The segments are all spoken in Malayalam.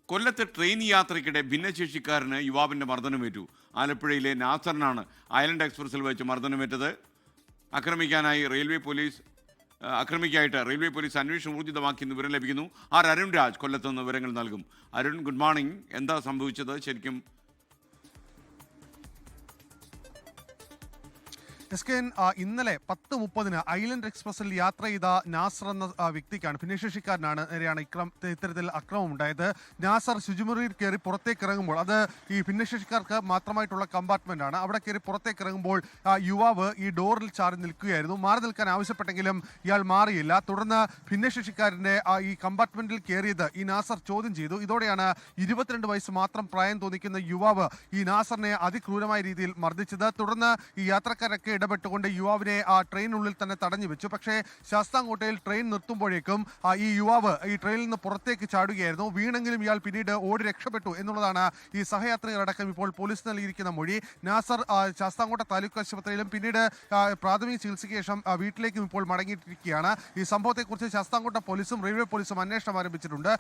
കൊല്ലത്തെ ട്രെയിൻ യാത്രയ്ക്കിടെ ഭിന്നശേഷിക്കാരന് യുവാവിൻ്റെ മർദ്ദനമേറ്റു. ആലപ്പുഴയിലെ നാസറിനാണ് ഐലൻഡ് എക്സ്പ്രസിൽ വെച്ച് മർദ്ദനമേറ്റത്. ആക്രമിക്കാനായിട്ട് റെയിൽവേ പോലീസ് അന്വേഷണം ഊർജിതമാക്കിയെന്ന് വിവരം ലഭിക്കുന്നു. അരുൺ രാജ് കൊല്ലത്ത് നിന്ന് വിവരങ്ങൾ നൽകും. Arun, good morning. എന്താ സംഭവിച്ചത് ശരിക്കും? ഇന്നലെ 10:30 ഐലൻഡ് എക്സ്പ്രസിൽ യാത്ര ചെയ്ത നാസർ എന്ന വ്യക്തിക്കാണ്, ഭിന്നശേഷിക്കാരനാണ് നേരെയാണ് ഇത്തരത്തിൽ അക്രമം ഉണ്ടായത്. നാസർ ശുചിമുറിയിൽ കയറി പുറത്തേക്ക് ഇറങ്ങുമ്പോൾ, അത് ഈ ഭിന്നശേഷിക്കാർക്ക് മാത്രമായിട്ടുള്ള കമ്പാർട്ട്മെന്റ് ആണ്, അവിടെ കയറി പുറത്തേക്ക് ഇറങ്ങുമ്പോൾ യുവാവ് ഈ ഡോറിൽ ചാരി നിൽക്കുകയായിരുന്നു. മാറി നിൽക്കാൻ ആവശ്യപ്പെട്ടെങ്കിലും ഇയാൾ മാറിയില്ല. തുടർന്ന് ഭിന്നശേഷിക്കാരന്റെ ഈ കമ്പാർട്ട്മെന്റിൽ കയറിയത് ഈ നാസർ ചോദ്യം ചെയ്തു. ഇതോടെയാണ് 22 വയസ്സ് മാത്രം പ്രായം തോന്നിക്കുന്ന യുവാവ് ഈ നാസറിനെ അതിക്രൂരമായ രീതിയിൽ മർദ്ദിച്ചത്. തുടർന്ന് ഈ യാത്രക്കാരൊക്കെ ഇടപെട്ടുകൊണ്ട് യുവാവിനെ ട്രെയിനുള്ളിൽ തന്നെ തടഞ്ഞു വെച്ചു. പക്ഷേ ശാസ്താംകോട്ടയിൽ ട്രെയിൻ നിർത്തുമ്പോഴേക്കും ഈ യുവാവ് ഈ ട്രെയിനിൽ നിന്ന് പുറത്തേക്ക് ചാടുകയായിരുന്നു. വീണെങ്കിലും ഇയാൾ പിന്നീട് ഓടി രക്ഷപ്പെട്ടു എന്നുള്ളതാണ് ഈ സഹയാത്രികരടക്കം ഇപ്പോൾ പോലീസ് നൽകിയിരിക്കുന്ന മൊഴി. നാസർ ശാസ്താംകോട്ട താലൂക്ക് ആശുപത്രിയിലും പിന്നീട് പ്രാഥമിക ചികിത്സയ്ക്ക് ശേഷം വീട്ടിലേക്കും ഇപ്പോൾ മടങ്ങിയിരിക്കുകയാണ്. ഈ സംഭവത്തെക്കുറിച്ച് ശാസ്താംകോട്ട പോലീസും റെയിൽവേ പോലീസും അന്വേഷണം ആരംഭിച്ചിട്ടുണ്ട്.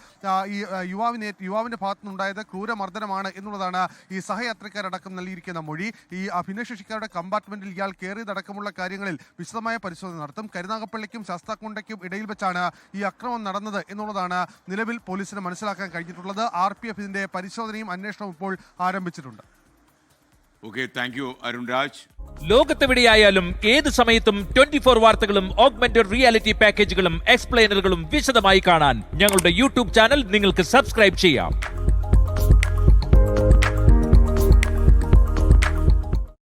ഈ യുവാവിന്റെ ഭാഗത്തുനിന്നുണ്ടായത് ക്രൂരമർദ്ദനമാണ് എന്നുള്ളതാണ് ഈ സഹയാത്രികരടക്കം നൽകിയിരിക്കുന്ന മൊഴി. ഈ ഭിന്നശേഷിക്കാരുടെ കമ്പാർട്ട്മെന്റിൽ ഇയാൾ കയറിയതടക്കമുള്ള കാര്യങ്ങളിൽ വിശദമായ പരിശോധന നടത്തും. കരുനാഗപ്പള്ളിക്കും ശാസ്താംകോട്ടയ്ക്കും ഇടയിൽ വെച്ചാണ് ഈ അക്രമം നടന്നത് എന്നുള്ളതാണ് നിലവിൽ പോലീസിന് മനസ്സിലാക്കാൻ കഴിഞ്ഞിട്ടുള്ളത്. RPF ഇതിന്റെ പരിശോധനയും അന്വേഷണവും ഇപ്പോൾ ആരംഭിച്ചിട്ടുണ്ട്. Thank you Arun Raj. ലോകത്തെവിടെയായാലും ഏത് സമയത്തും 24 വാർത്തകളും ഓഗ്മെന്റഡ് റിയാലിറ്റി പാക്കേജുകളും എക്സ്പ്ലെയിനറുകളും വിശദമായി കാണാൻ ഞങ്ങളുടെ യൂട്യൂബ് ചാനൽ നിങ്ങൾക്ക് സബ്സ്ക്രൈബ് ചെയ്യാം.